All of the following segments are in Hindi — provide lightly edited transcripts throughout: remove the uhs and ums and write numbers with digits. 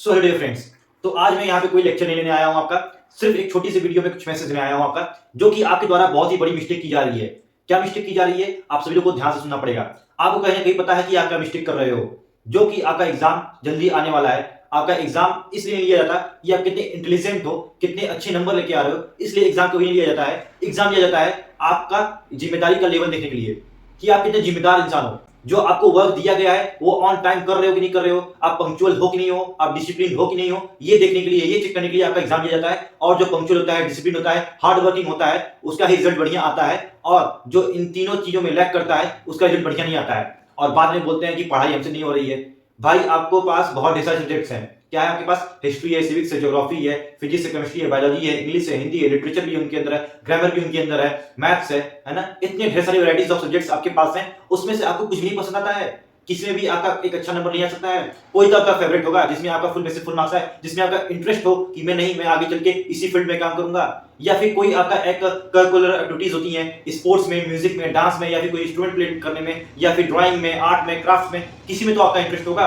सो डियर फ्रेंड्स, तो आज मैं यहाँ पे कोई लेक्चर नहीं लेने आया हूँ आपका। सिर्फ एक छोटी सी वीडियो में कुछ मैसेज लेने आया हूँ आपका, जो कि आपके द्वारा बहुत ही बड़ी मिस्टेक की जा रही है। क्या मिस्टेक की जा रही है, आप सभी लोग को ध्यान से सुनना पड़ेगा। आपको कहीं ना कहीं पता है कि आप क्या मिस्टेक कर रहे हो, जो कि आपका एग्जाम जल्दी आने वाला है। आपका एग्जाम इसलिए नहीं लिया जाता कि आप कितने इंटेलिजेंट हो, कितने अच्छे नंबर लेके आ रहे हो, इसलिए एग्जाम को नहीं लिया जाता है। एग्जाम लिया जाता है आपका जिम्मेदारी का लेवल देखने के लिए, कि आप कितने जिम्मेदार इंसान हो। जो आपको वर्क दिया गया है वो ऑन टाइम कर रहे हो कि नहीं कर रहे हो, आप पंक्चुअल हो कि नहीं हो, आप डिसिप्लिन हो कि नहीं हो, ये देखने के लिए, ये चेक करने के लिए आपका एग्जाम लिया जाता है। और जो पंक्चुअल होता है, डिसिप्लिन होता है, हार्ड वर्किंग होता है, उसका ही रिजल्ट बढ़िया आता है। और जो इन तीनों चीजों में लैक करता है उसका रिजल्ट बढ़िया नहीं आता है। और बाद में बोलते हैं कि पढ़ाई हमसे नहीं हो रही है। भाई आपको पास बहुत ढेर सारे सब्जेक्ट्स हैं। क्या है आपके पास? हिस्ट्री है, सिविक्स है, ज्योग्राफी है, फिजिक्स है, केमिस्ट्री है, बायोलॉजी है, इंग्लिश है, हिंदी है, लिटरेचर भी उनके अंदर है, ग्रामर भी उनके अंदर है, मैथ्स है ना। इतने ढेर सारी वैरायटीज ऑफ सब्जेक्ट्स आपके पास हैं, उसमें से आपको कुछ भी नहीं पसंद आता है। किसी में भी आपका एक अच्छा नंबर नहीं आ सकता है। कोई तो आपका फेवरेट होगा जिसमें आपका फुल में से फुल मार्क्स है, जिसमें आपका इंटरेस्ट हो कि मैं आगे चल के इसी फील्ड में काम करूंगा। या फिर कोई आपका एक करिकुलर एक्टिविटीज होती हैं, स्पोर्ट्स में, म्यूजिक में, डांस में, या फिर कोई इंस्ट्रूमेंट प्ले करने में, या फिर ड्राइंग में, आर्ट में, क्राफ्ट में, किसी में तो आपका इंटरेस्ट होगा।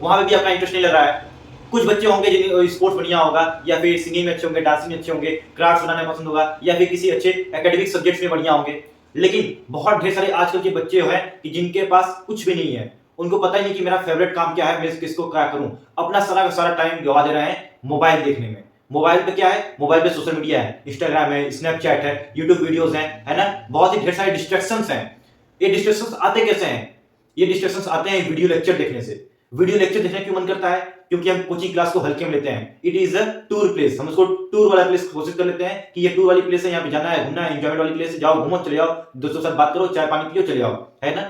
वहां पे भी आपका इंटरेस्ट नहीं लग रहा है। कुछ बच्चे होंगे जिन्हें स्पोर्ट्स बढ़िया होगा, या फिर सिंगिंग में अच्छे होंगे, डांसिंग में अच्छे होंगे, क्राफ्ट बनाने में पसंद होगा, या फिर किसी अच्छे एकेडमिक सब्जेक्ट्स में बढ़िया होंगे। लेकिन बहुत ढेर सारे आजकल के बच्चे हैं कि जिनके पास कुछ भी नहीं है। उनको पता ही नहीं कि मेरा फेवरेट काम क्या है, मैं किसको क्या करूं। अपना सारा का सारा टाइम गवा दे रहे हैं मोबाइल देखने में। मोबाइल पे क्या है? मोबाइल पे सोशल मीडिया है, इंस्टाग्राम है, स्नैपचैट है, यूट्यूब वीडियोस हैं, है ना। बहुत ही ढेर सारे डिस्ट्रैक्शंस हैं। ये डिस्ट्रैक्शंस आते कैसे हैं? ये डिस्ट्रैक्शंस आते हैं वीडियो लेक्चर देखने से। वीडियो लेक्चर देखने क्यों मन करता है? क्योंकि हम कोचिंग क्लास को हल्के में लेते हैं। It is a tour place, हम उसको टूर वाला प्लेस घोषित कर लेते हैं कि ये टूर वाली प्लेस है, यहाँ पे जाना है, घूमना है, एंजॉयमेंट वाली प्लेस है, जाओ घूमो, चले जाओ, दोस्तों के साथ बात करो, चाय पानी पियो, चले जाओ, है ना।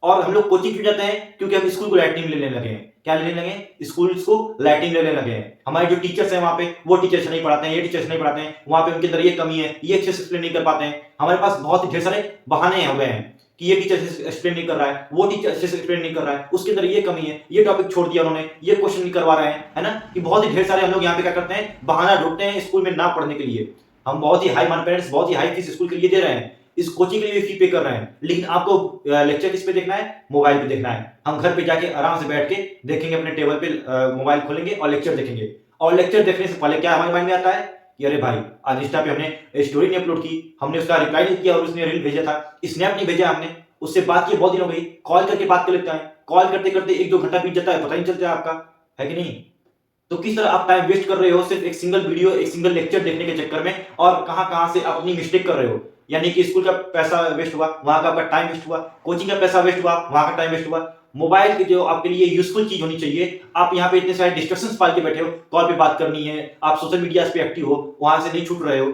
और हम लोग कोचिंग क्यों जाते हैं? क्योंकि हम स्कूल को लाइटिंग लेने लगे हैं। क्या लेने लगे? स्कूल को लाइटिंग लेने लगे हैं। हमारे जो टीचर्स हैं वहां पे, वो टीचर्स नहीं पढ़ाते हैं, ये टीचर्स नहीं पढ़ाते हैं, वहां पे उनके अंदर ये कमी है, ये अच्छे से एक्सप्लेन नहीं कर पाते हैं। हमारे पास बहुत ढेर सारे बहाने हो गए हैं कि ये टीचर एक्सप्लेन नहीं कर रहा है, वो टीचर अच्छे से एक्सप्लेन नहीं कर रहा है, उसके अंदर ये कमी है, ये टॉपिक छोड़ दिया उन्होंने, ये क्वेश्चन नहीं करवा रहे हैं, है ना। कि बहुत ही ढेर सारे हम लोग यहाँ पे क्या करते हैं, बहाना ढूंढते हैं स्कूल में ना पढ़ने के लिए। हम बहुत ही हाई मान पेरेंट्स बहुत ही हाई फीस स्कूल के लिए दे रहे हैं, इस कोचिंग के लिए भी फी पे कर रहे हैं, लेकिन आपको लेक्चर किस पे देखना है? मोबाइल पे देखना है। हम घर पे जाके आराम से बैठ के देखेंगे, अपने टेबल पे मोबाइल खोलेंगे और लेक्चर देखेंगे। और लेक्चर देखने से पहले क्या हमारे माइंड में आता है कि अरे भाई, आज इंस्टा पे हमने स्टोरी नहीं अपलोड की, हमने उसका रिप्लाई नहीं किया और उसने रील भेजा था, स्नैप नहीं भेजा हमने, उससे बात की बहुत दिन हो गई, कॉल करके बात कर लेते हैं। कॉल करते करते 1-2 घंटा बीत जाता है, पता ही नहीं चलता आपका, है कि नहीं। तो किस तरह आप टाइम वेस्ट कर रहे हो सिर्फ एक सिंगल वीडियो, एक सिंगल लेक्चर देखने के चक्कर में, और कहां-कहां से अपनी मिस्टेक कर रहे हो। यानी कि स्कूल का पैसा वेस्ट हुआ, वहां का आपका टाइम वेस्ट हुआ, कोचिंग का पैसा वेस्ट हुआ, वहां का टाइम वेस्ट हुआ। मोबाइल की जो आपके लिए यूजफुल चीज होनी चाहिए, आप यहाँ पे इतने सारे डिस्ट्रैक्शंस पाल के बैठे हो। कॉल पे बात करनी है, आप सोशल मीडिया पे एक्टिव हो, वहां से नहीं छूट रहे हो,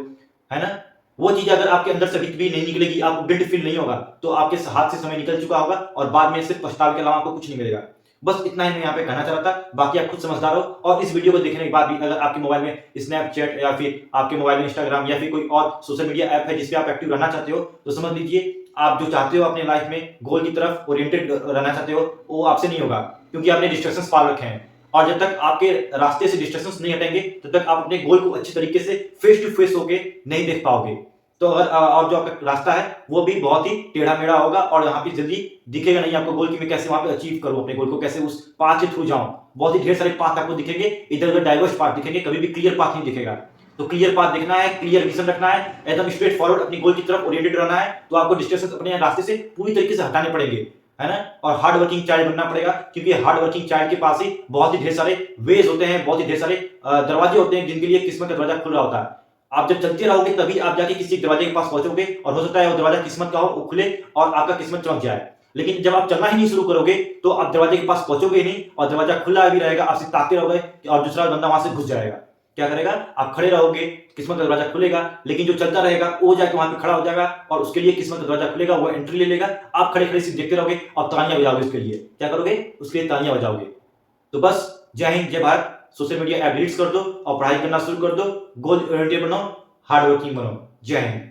है ना। वो चीज अगर आपके अंदर से भी नहीं निकलेगी, आपको गिल्ट फील नहीं होगा, तो आपके हाथ से समय निकल चुका होगा और बाद में सिर्फ पछतावे के अलावा आपको कुछ नहीं मिलेगा। बस इतना ही मैं यहाँ पे कहना चाह रहा था। बाकी आप खुद समझदार हो। और इस वीडियो को देखने के बाद भी अगर आपके मोबाइल में स्नैपचैट, या फिर आपके मोबाइल में इंस्टाग्राम, या फिर कोई और सोशल मीडिया ऐप है जिसपे आप एक्टिव रहना चाहते हो, तो समझ लीजिए आप जो चाहते हो अपने लाइफ में गोल की तरफ ओरिएंटेड रहना चाहते हो, वो आपसे नहीं होगा, क्योंकि आपने डिस्ट्रैक्शंस पाल रखे हैं। और जब तक आपके रास्ते से डिस्ट्रैक्शंस नहीं हटेंगे, तब तक आप अपने गोल को अच्छी तरीके से फेस टू फेस होके नहीं देख पाओगे। तो अगर और जो आपका रास्ता है वो भी बहुत ही टेढ़ा मेढ़ा होगा, और यहाँ पे जल्दी दिखेगा नहीं आपको गोल कि मैं कैसे वहां पे अचीव करूं अपने गोल को, कैसे उस पाथ के थ्रू जाऊं। बहुत ही ढेर सारे पाथ आपको दिखेंगे, इधर उधर डाइवर्स पाथ दिखेंगे, कभी भी क्लियर पाथ नहीं दिखेगा। तो क्लियर पाथ देखना है, क्लियर विजन रखना है, एकदम स्ट्रेट फॉरवर्ड अपनी गोल की तरफ ओरिएंटेड रहना है। तो आपको डिस्ट्रैक्शन अपने रास्ते से पूरी तरीके से हटाने पड़ेंगे, है ना। और हार्ड वर्किंग चाइल्ड बनना पड़ेगा, क्योंकि हार्ड वर्किंग चाइल्ड के पास ही बहुत ही ढेर सारे वेज होते हैं, बहुत ही ढेर सारे दरवाजे होते हैं जिनके लिए किस्मत का दरवाजा खुल रहा होता है। आप जब चलते रहोगे तभी आप जाके किसी दरवाजे के पास पहुंचोगे, और हो सकता है वो दरवाजा किस्मत का हो, वो खुले और आपका किस्मत चमक जाए। लेकिन जब आप चलना ही नहीं शुरू करोगे तो आप दरवाजे के पास पहुंचोगे ही नहीं, और दरवाजा खुला भी रहेगा, आपसे ताकते रहोगे और दूसरा बंदा वहां से घुस जाएगा। क्या करेगा? आप खड़े रहोगे, किस्मत का दरवाजा खुलेगा, लेकिन जो चलता रहेगा वो जाके वहां पे खड़ा हो जाएगा, और उसके लिए किस्मत का दरवाजा खुलेगा, वो एंट्री ले लेगा। आप खड़े खड़े सिर्फ देखते रहोगे और तालियां बजाओगे उसके लिए। क्या करोगे? उसके लिए तालियां बजाओगे। तो बस, जय हिंद, जय Bharat. Social media app delete कर दो और पढ़ाई करना शुरू कर दो। गोल ओरिएंटेड बनो, हार्ड वर्किंग बनो। जय हिंद।